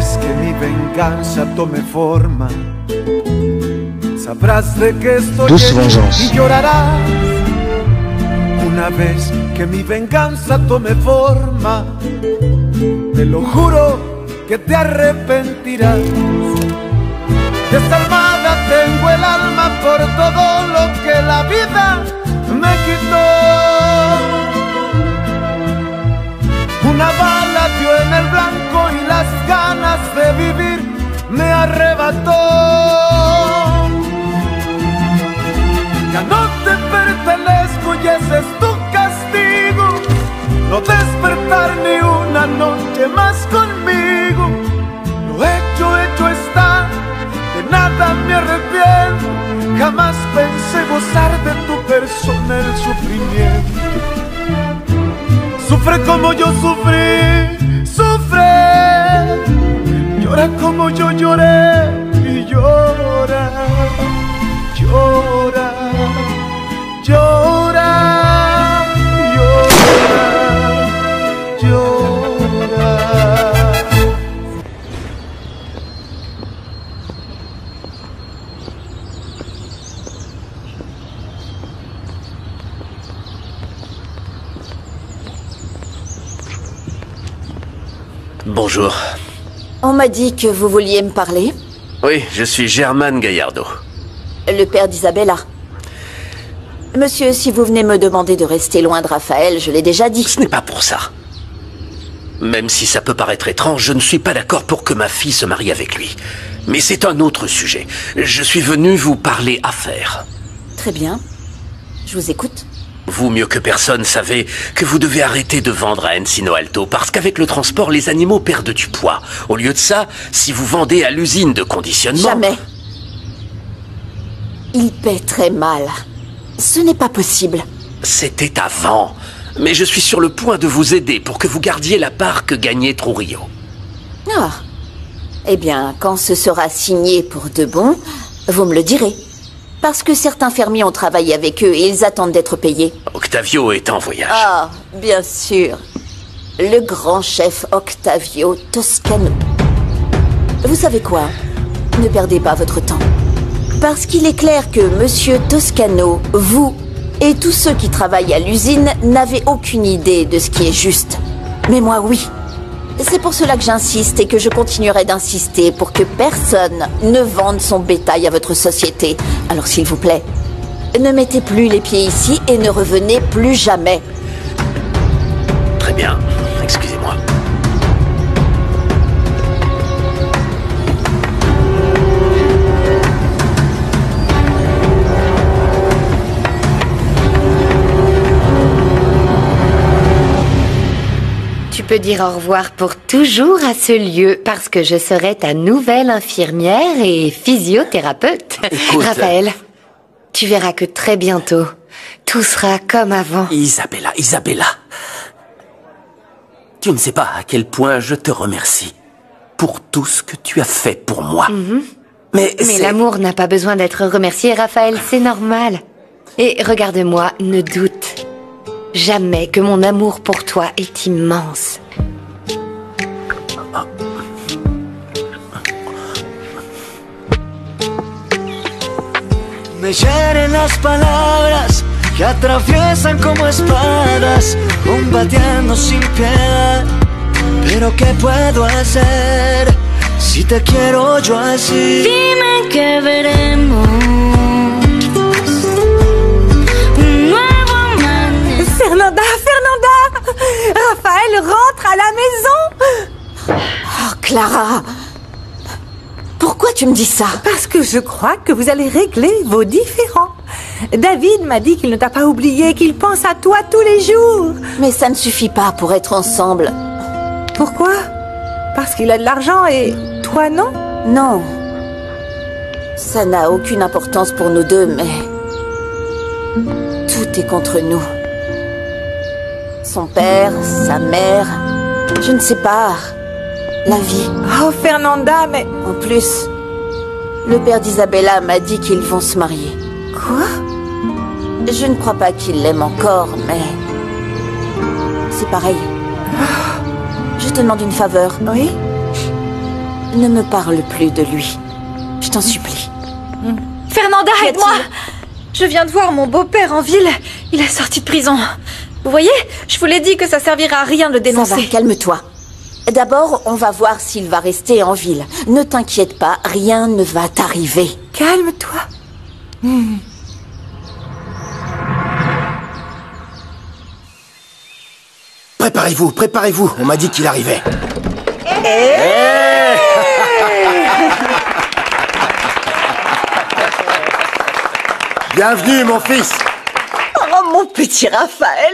vez que mi venganza tome forma, sabrás de qué estoy hecho y llorarás. Una vez que mi venganza tome forma, te lo juro que te arrepentirás. Desalmada tengo el alma por todo lo que la vida me quitó. Una bala dio en el blanco y las ganas de vivir me arrebató. Ya no te pertenezco y ese es tu castigo, no despertar ni una noche más conmigo. Lo hecho está, de nada me arrepiento. Jamás pensé gozar de tu persona el sufrimiento. Sufre como yo sufrí, sufre. Llora como yo lloré y llora, llora, llora, llora, llora. Bonjour. On m'a dit que vous vouliez me parler. Oui, je suis Germán Gallardo. Le père d'Isabella. Monsieur, si vous venez me demander de rester loin de Raphaël, je l'ai déjà dit. Ce n'est pas pour ça. Même si ça peut paraître étrange, je ne suis pas d'accord pour que ma fille se marie avec lui. Mais c'est un autre sujet. Je suis venu vous parler affaires. Très bien. Je vous écoute. Vous, mieux que personne, savez que vous devez arrêter de vendre à Encino Alto parce qu'avec le transport, les animaux perdent du poids. Au lieu de ça, si vous vendez à l'usine de conditionnement... Jamais. Il paie très mal. Ce n'est pas possible. C'était avant. Mais je suis sur le point de vous aider pour que vous gardiez la part que gagnait Trujillo. Ah. Eh bien, quand ce sera signé pour de bon, vous me le direz. Parce que certains fermiers ont travaillé avec eux et ils attendent d'être payés. Octavio est en voyage. Ah, bien sûr. Le grand chef Octavio Toscano. Vous savez quoi? Ne perdez pas votre temps. Parce qu'il est clair que Monsieur Toscano, vous et tous ceux qui travaillent à l'usine n'avez aucune idée de ce qui est juste. Mais moi, oui. C'est pour cela que j'insiste et que je continuerai d'insister pour que personne ne vende son bétail à votre société. Alors s'il vous plaît, ne mettez plus les pieds ici et ne revenez plus jamais. Très bien. Excusez-moi. Tu peux dire au revoir pour toujours à ce lieu parce que je serai ta nouvelle infirmière et physiothérapeute. Écoute, Raphaël, tu verras que très bientôt, tout sera comme avant. Isabella, Isabella. Tu ne sais pas à quel point je te remercie pour tout ce que tu as fait pour moi. Mais l'amour n'a pas besoin d'être remercié, Raphaël, c'est normal. Et regarde-moi, ne doute jamais que mon amour pour toi est immense. Me hieren las palabras que atraviesan como espadas, combatiendo sin piedad. Pero ¿qué puedo hacer si te quiero yo así? Dime que veremos un nuevo amanecer. Fernanda, Fernanda! Raphaël rentre à la maison! Oh, Clara! Pourquoi tu me dis ça? Parce que je crois que vous allez régler vos différends. David m'a dit qu'il ne t'a pas oublié, qu'il pense à toi tous les jours. Mais ça ne suffit pas pour être ensemble. Pourquoi? Parce qu'il a de l'argent et toi non? Non. Ça n'a aucune importance pour nous deux, mais... tout est contre nous. Son père, sa mère... je ne sais pas... la vie. Oh, Fernanda, mais... En plus, le père d'Isabella m'a dit qu'ils vont se marier. Quoi? Je ne crois pas qu'il l'aime encore, mais... c'est pareil. Je te demande une faveur. Oui? ne me parle plus de lui. Je t'en supplie. Fernanda, aide-moi! Je viens de voir mon beau-père en ville. Il est sorti de prison. Vous voyez? Je vous l'ai dit que ça servira à rien de le Ça va, dénoncer. calme-toi. D'abord, on va voir s'il va rester en ville. Ne t'inquiète pas, rien ne va t'arriver. Calme-toi. Préparez-vous, préparez-vous. On m'a dit qu'il arrivait. Bienvenue, mon fils. Oh, mon petit Raphaël.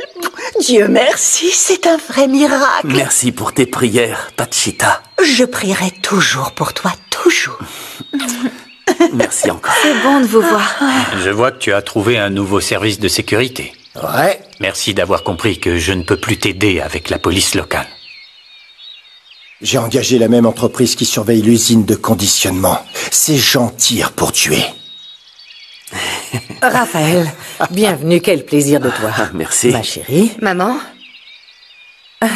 Dieu merci, c'est un vrai miracle. Merci pour tes prières, Pachita. Je prierai toujours pour toi, toujours. Merci encore. C'est bon de vous voir. Je vois que tu as trouvé un nouveau service de sécurité. Ouais. Merci d'avoir compris que je ne peux plus t'aider avec la police locale. J'ai engagé la même entreprise qui surveille l'usine de conditionnement. Ces gens tirent pour tuer. Raphaël, bienvenue, quel plaisir de toi. Merci. Ma chérie, Maman?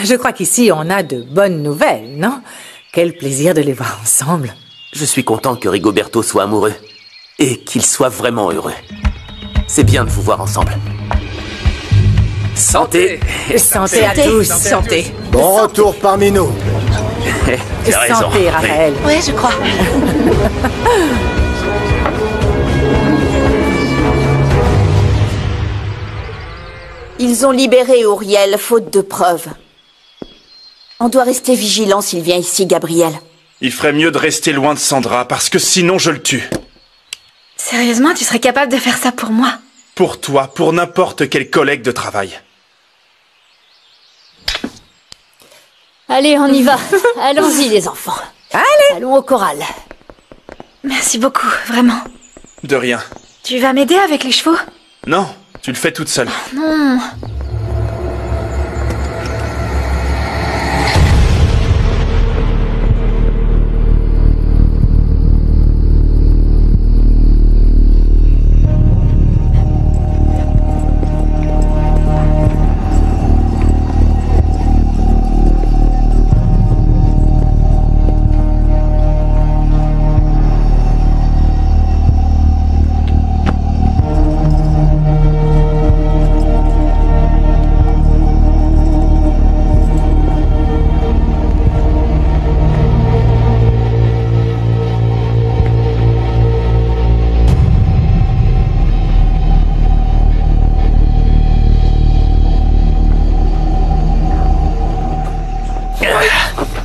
je crois qu'ici on a de bonnes nouvelles, non? Quel plaisir de les voir ensemble. Je suis content que Rigoberto soit amoureux. Et qu'il soit vraiment heureux. C'est bien de vous voir ensemble. Santé! Santé à tous, santé. Bon retour parmi nous. Tu as raison. Santé, Raphaël. Oui, je crois. Ils ont libéré Uriel, faute de preuves. On doit rester vigilant s'il vient ici, Gabriel. Il ferait mieux de rester loin de Sandra, parce que sinon je le tue. Sérieusement, tu serais capable de faire ça pour moi? Pour toi, pour n'importe quel collègue de travail. Allez, on y va. Allons-y, les enfants. Allez. Allons au choral. Merci beaucoup, vraiment. De rien. Tu vas m'aider avec les chevaux? Non, tu le fais toute seule. Non.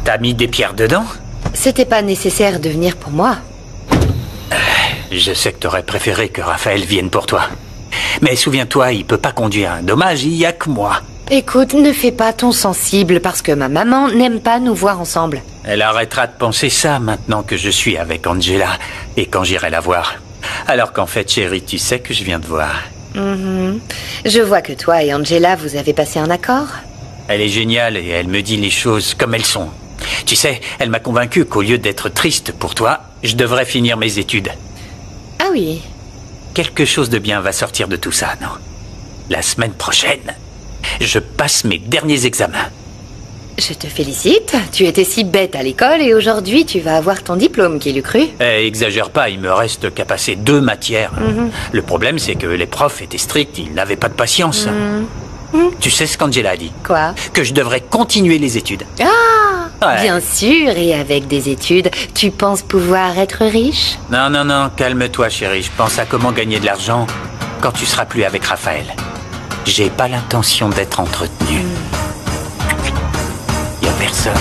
T'as mis des pierres dedans? C'était pas nécessaire de venir pour moi. Je sais que t'aurais préféré que Raphaël vienne pour toi. Mais souviens-toi, il peut pas conduire. Dommage, il y a que moi. Écoute, ne fais pas ton sensible parce que ma maman n'aime pas nous voir ensemble. Elle arrêtera de penser ça maintenant que je suis avec Angela et quand j'irai la voir. Alors qu'en fait, chérie, tu sais que je viens de voir. Je vois que toi et Angela, vous avez passé un accord. Elle est géniale et elle me dit les choses comme elles sont. Tu sais, elle m'a convaincu qu'au lieu d'être triste pour toi, je devrais finir mes études. Ah oui. Quelque chose de bien va sortir de tout ça, non? La semaine prochaine, je passe mes derniers examens. Je te félicite. Tu étais si bête à l'école et aujourd'hui tu vas avoir ton diplôme, qui l'eût cru. Exagère pas, il me reste qu'à passer 2 matières. Le problème, c'est que les profs étaient stricts, ils n'avaient pas de patience. Tu sais ce qu'Angela a dit? Quoi? Que je devrais continuer les études. Ah, Ouais. bien sûr, et avec des études, tu penses pouvoir être riche? Non, non, non, calme-toi, chérie. Je pense à comment gagner de l'argent quand tu seras plus avec Raphaël. J'ai pas l'intention d'être entretenu. Y a personne.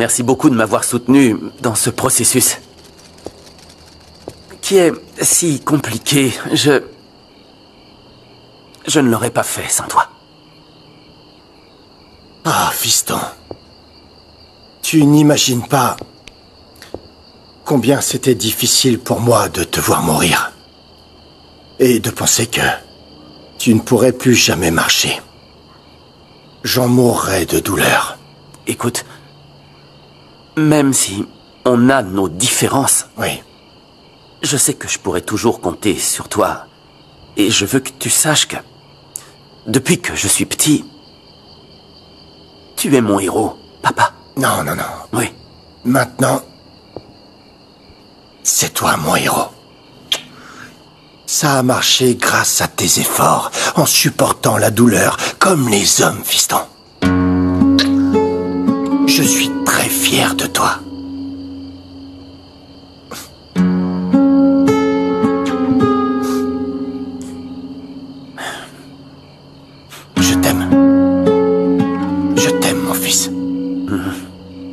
Merci beaucoup de m'avoir soutenu dans ce processus. Qui est si compliqué. Je ne l'aurais pas fait sans toi. Ah, fiston. Tu n'imagines pas combien c'était difficile pour moi de te voir mourir. Et de penser que tu ne pourrais plus jamais marcher. J'en mourrais de douleur. Écoute, même si on a nos différences... Oui. Je sais que je pourrais toujours compter sur toi. Et je veux que tu saches que... Depuis que je suis petit... Tu es mon héros, papa. Non, non, non. Oui. Maintenant... C'est toi mon héros. Ça a marché grâce à tes efforts, en supportant la douleur, comme les hommes, fiston. Je suis très fier de toi. Je t'aime. Je t'aime, mon fils.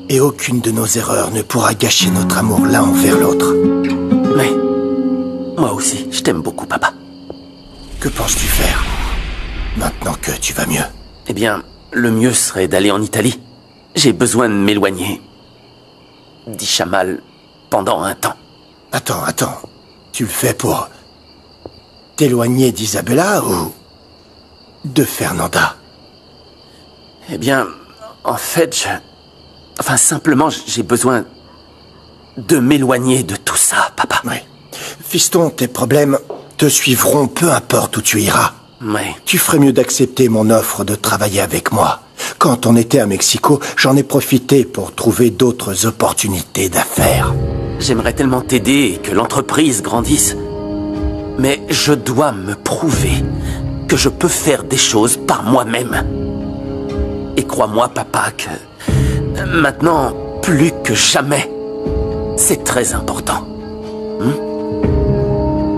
Et aucune de nos erreurs ne pourra gâcher notre amour l'un envers l'autre. Mais moi aussi, je t'aime beaucoup, papa. Que penses-tu faire, maintenant que tu vas mieux? Eh bien, le mieux serait d'aller en Italie. J'ai besoin de m'éloigner d'Ishamal pendant un temps. Attends. Tu le fais pour t'éloigner d'Isabella ou de Fernanda? Eh bien, en fait, simplement, j'ai besoin de m'éloigner de tout ça, papa. Oui. Fiston, tes problèmes te suivront peu importe où tu iras. Oui. Tu ferais mieux d'accepter mon offre de travailler avec moi. Quand on était à Mexico, j'en ai profité pour trouver d'autres opportunités d'affaires. J'aimerais tellement t'aider et que l'entreprise grandisse. Mais je dois me prouver que je peux faire des choses par moi-même. Et crois-moi, papa, que maintenant, plus que jamais, c'est très important.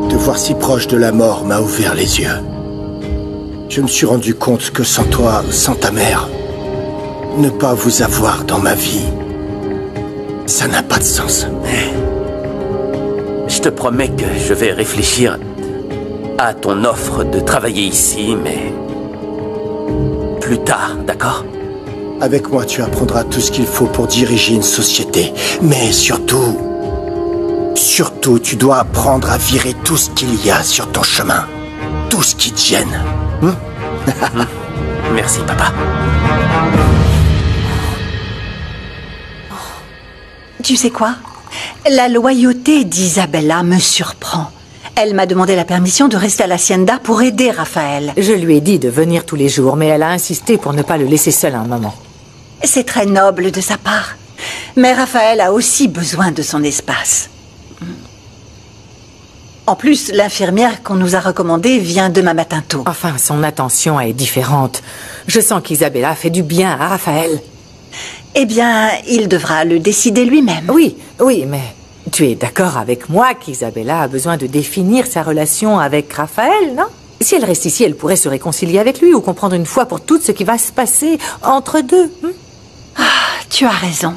Te voir si proche de la mort m'a ouvert les yeux. Je me suis rendu compte que sans toi, sans ta mère, ne pas vous avoir dans ma vie, ça n'a pas de sens. Je te promets que je vais réfléchir à ton offre de travailler ici, mais plus tard, d'accord? Avec moi, tu apprendras tout ce qu'il faut pour diriger une société. Mais surtout, tu dois apprendre à virer tout ce qu'il y a sur ton chemin. Tout ce qui te gêne. Merci, papa. Tu sais quoi? La loyauté d'Isabella me surprend. Elle m'a demandé la permission de rester à l'hacienda pour aider Raphaël. Je lui ai dit de venir tous les jours, mais elle a insisté pour ne pas le laisser seul un moment. C'est très noble de sa part. Mais Raphaël a aussi besoin de son espace. En plus, l'infirmière qu'on nous a recommandée vient demain matin tôt. Enfin, son attention est différente. Je sens qu'Isabella fait du bien à Raphaël. Eh bien, il devra le décider lui-même. Oui, mais tu es d'accord avec moi qu'Isabella a besoin de définir sa relation avec Raphaël, non? Si elle reste ici, elle pourrait se réconcilier avec lui ou comprendre une fois pour toutes ce qui va se passer entre deux. Tu as raison.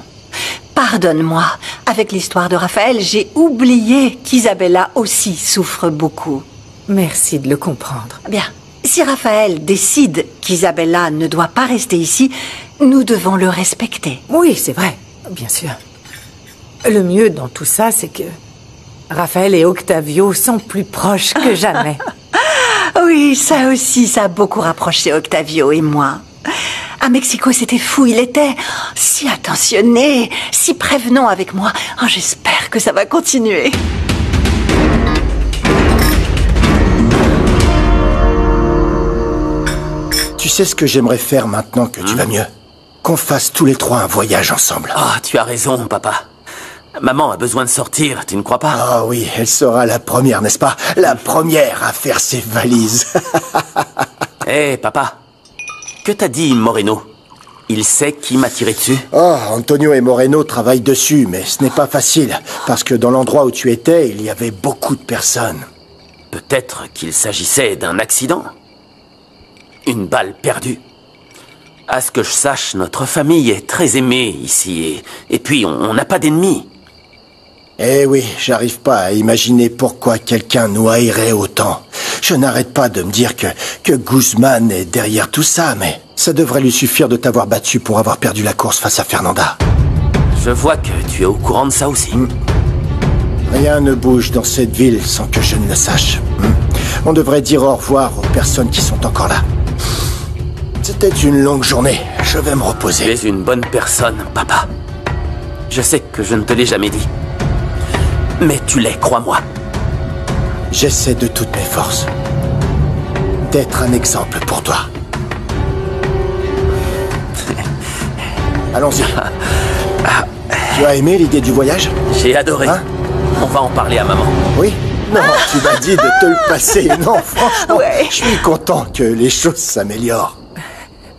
Pardonne-moi. Avec l'histoire de Raphaël, j'ai oublié qu'Isabella aussi souffre beaucoup. Merci de le comprendre. Bien. Si Raphaël décide qu'Isabella ne doit pas rester ici, nous devons le respecter. Oui, c'est vrai. Bien sûr. Le mieux dans tout ça, c'est que Raphaël et Octavio sont plus proches que jamais. Oui, ça aussi, ça a beaucoup rapproché Octavio et moi. À Mexico, c'était fou. Il était si attentionné, si prévenant avec moi. Oh, j'espère que ça va continuer. Tu sais ce que j'aimerais faire maintenant que tu vas mieux? Qu'on fasse tous les trois un voyage ensemble. Ah, tu as raison, papa. Maman a besoin de sortir, tu ne crois pas? Ah oui, elle sera la première, n'est-ce pas? La première à faire ses valises. Hé, papa. Que t'a dit Moreno? Il sait qui m'a tiré dessus? Oh, Antonio et Moreno travaillent dessus, mais ce n'est pas facile, parce que dans l'endroit où tu étais, il y avait beaucoup de personnes. Peut-être qu'il s'agissait d'un accident. Une balle perdue. À ce que je sache, notre famille est très aimée ici. Et puis, on n'a pas d'ennemis. Eh oui, j'arrive pas à imaginer pourquoi quelqu'un nous haïrait autant. Je n'arrête pas de me dire que Guzman est derrière tout ça, mais ça devrait lui suffire de t'avoir battu pour avoir perdu la course face à Fernanda. Je vois que tu es au courant de ça aussi. Rien ne bouge dans cette ville sans que je ne le sache. On devrait dire au revoir aux personnes qui sont encore là. C'était une longue journée. Je vais me reposer. Tu es une bonne personne, papa. Je sais que je ne te l'ai jamais dit. Mais tu l'es, crois-moi. J'essaie de toutes mes forces d'être un exemple pour toi. Allons-y. Tu as aimé l'idée du voyage? J'ai adoré. Hein? On va en parler à maman. Oui? Non, tu m'as dit de te le passer. Non, franchement, je suis content que les choses s'améliorent.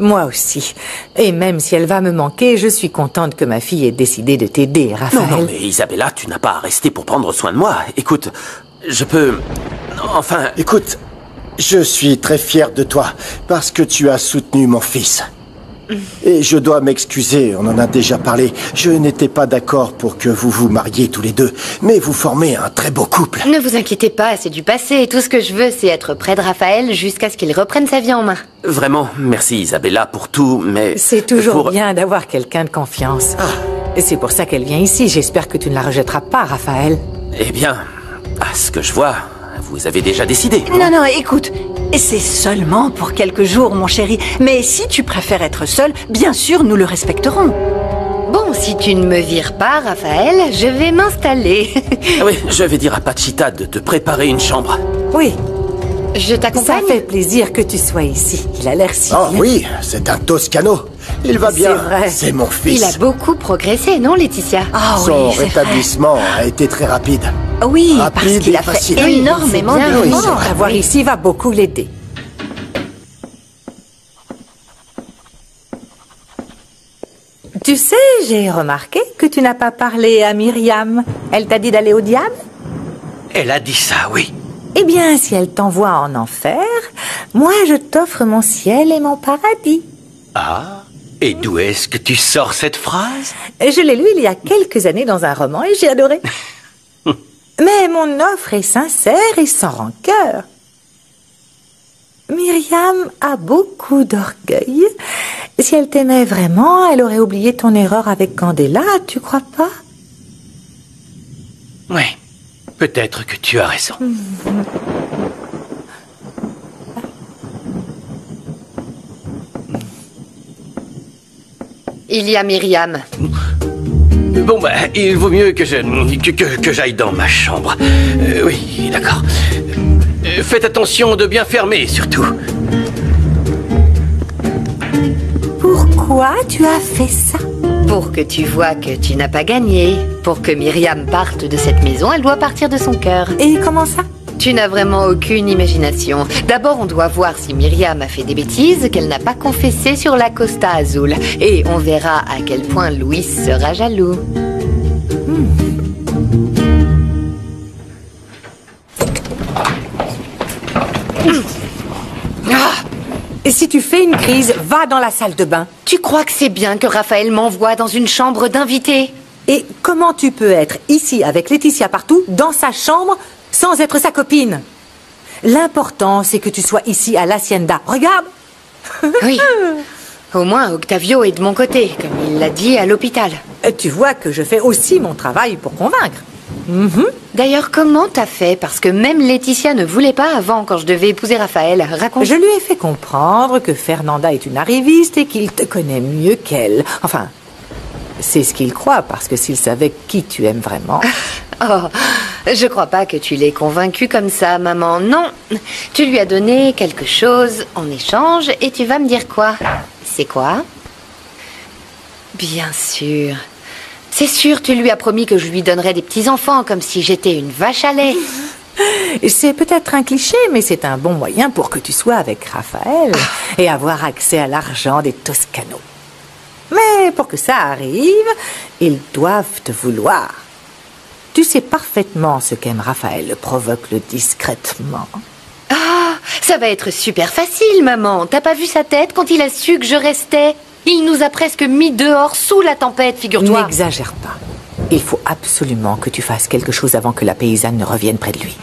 Moi aussi. Et même si elle va me manquer, je suis contente que ma fille ait décidé de t'aider, Raphaël. Non, mais Isabella, tu n'as pas à rester pour prendre soin de moi. Écoute, je peux... Enfin... Écoute, je suis très fier de toi, parce que tu as soutenu mon fils. Et je dois m'excuser, on en a déjà parlé. Je n'étais pas d'accord pour que vous vous mariez tous les deux, mais vous formez un très beau couple. Ne vous inquiétez pas, c'est du passé. Tout ce que je veux, c'est être près de Raphaël jusqu'à ce qu'il reprenne sa vie en main. Vraiment, merci Isabella pour tout, mais... C'est toujours bien d'avoir quelqu'un de confiance. Et c'est pour ça qu'elle vient ici. J'espère que tu ne la rejetteras pas, Raphaël. Eh bien, à ce que je vois, vous avez déjà décidé. Non, écoute, c'est seulement pour quelques jours, mon chéri. Mais si tu préfères être seul, bien sûr, nous le respecterons. Bon, si tu ne me vires pas, Raphaël, je vais m'installer. Oui, je vais dire à Pachita de te préparer une chambre. Oui. Je t'accompagne. Ça fait plaisir que tu sois ici. Il a l'air si bien. Oh oui, c'est un Toscano. Il va bien. C'est vrai. C'est mon fils. Il a beaucoup progressé, non, Laetitia? Son rétablissement a été très rapide. Oui, parce qu'il a fait énormément d'efforts. Avoir ici va beaucoup l'aider. Tu sais, j'ai remarqué que tu n'as pas parlé à Myriam. Elle t'a dit d'aller au diable? Elle a dit ça, oui. Eh bien, si elle t'envoie en enfer, moi je t'offre mon ciel et mon paradis. Ah, et d'où est-ce que tu sors cette phrase? Je l'ai lu il y a quelques années dans un roman et j'ai adoré. Mais mon offre est sincère et sans rancœur. Myriam a beaucoup d'orgueil. Si elle t'aimait vraiment, elle aurait oublié ton erreur avec Candela, tu crois pas? Oui, peut-être que tu as raison. Il y a Myriam. Bon, il vaut mieux que j'aille dans ma chambre. Oui, d'accord. Faites attention de bien fermer, surtout. Pourquoi tu as fait ça? Pour que tu vois que tu n'as pas gagné. Pour que Myriam parte de cette maison, elle doit partir de son cœur. Et comment ça? Tu n'as vraiment aucune imagination. D'abord, on doit voir si Myriam a fait des bêtises qu'elle n'a pas confessées sur la Costa Azul. Et on verra à quel point Louis sera jaloux. Et si tu fais une crise, va dans la salle de bain. Tu crois que c'est bien que Raphaël m'envoie dans une chambre d'invités? Et comment tu peux être ici avec Laetitia partout, dans sa chambre, sans être sa copine? L'important, c'est que tu sois ici à l'Hacienda. Regarde! Oui. Au moins, Octavio est de mon côté, comme il l'a dit à l'hôpital. Tu vois que je fais aussi mon travail pour convaincre. D'ailleurs, comment t'as fait? Parce que même Laetitia ne voulait pas avant, quand je devais épouser Raphaël. Raconte. Je lui ai fait comprendre que Fernanda est une arriviste et qu'il te connaît mieux qu'elle. Enfin, c'est ce qu'il croit, parce que s'il savait qui tu aimes vraiment... Oh, je crois pas que tu l'aies convaincu comme ça, maman. Non, tu lui as donné quelque chose en échange et tu vas me dire quoi? C'est quoi? Bien sûr. C'est sûr, tu lui as promis que je lui donnerais des petits-enfants, comme si j'étais une vache à lait. C'est peut-être un cliché, mais c'est un bon moyen pour que tu sois avec Raphaël et avoir accès à l'argent des Toscano. Mais pour que ça arrive, ils doivent te vouloir. Tu sais parfaitement ce qu'aime Raphaël, provoque-le discrètement. Ah, ça Ça va être super facile, maman. T'as pas vu sa tête quand il a su que je restais? Il nous a presque mis dehors sous la tempête, figure-toi. N'exagère pas. Il faut absolument que tu fasses quelque chose avant que la paysanne ne revienne près de lui.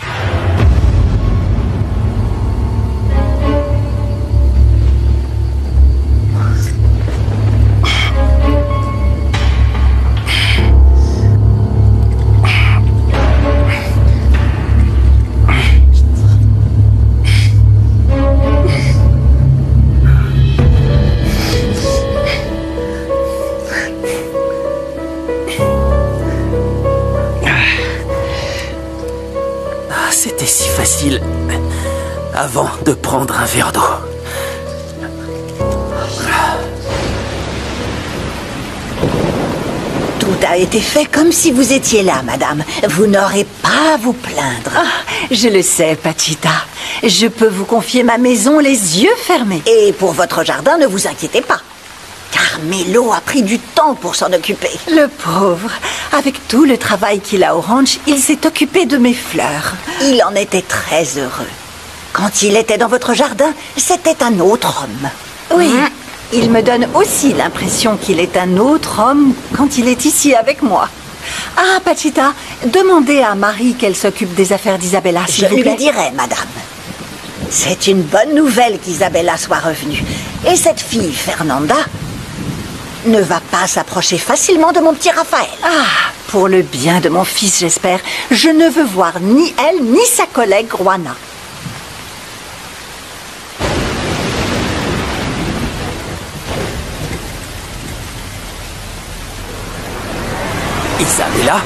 C'était si facile avant de prendre un verre d'eau. Tout a été fait comme si vous étiez là, madame. Vous n'aurez pas à vous plaindre. Ah, je le sais, Pachita. Je peux vous confier ma maison les yeux fermés. Et pour votre jardin, ne vous inquiétez pas. Carmelo a pris du temps pour s'en occuper. Le pauvre. Avec tout le travail qu'il a au ranch, il s'est occupé de mes fleurs. Il en était très heureux. Quand il était dans votre jardin, c'était un autre homme. Oui, il me donne aussi l'impression qu'il est un autre homme quand il est ici avec moi. Ah, Pachita, demandez à Marie qu'elle s'occupe des affaires d'Isabella, s'il vous plaît. Je lui dirai, madame. C'est une bonne nouvelle qu'Isabella soit revenue. Et cette fille, Fernanda, ne va pas s'approcher facilement de mon petit Raphaël. Ah, pour le bien de mon fils, j'espère. Je ne veux voir ni elle, ni sa collègue Juana. Isabella ?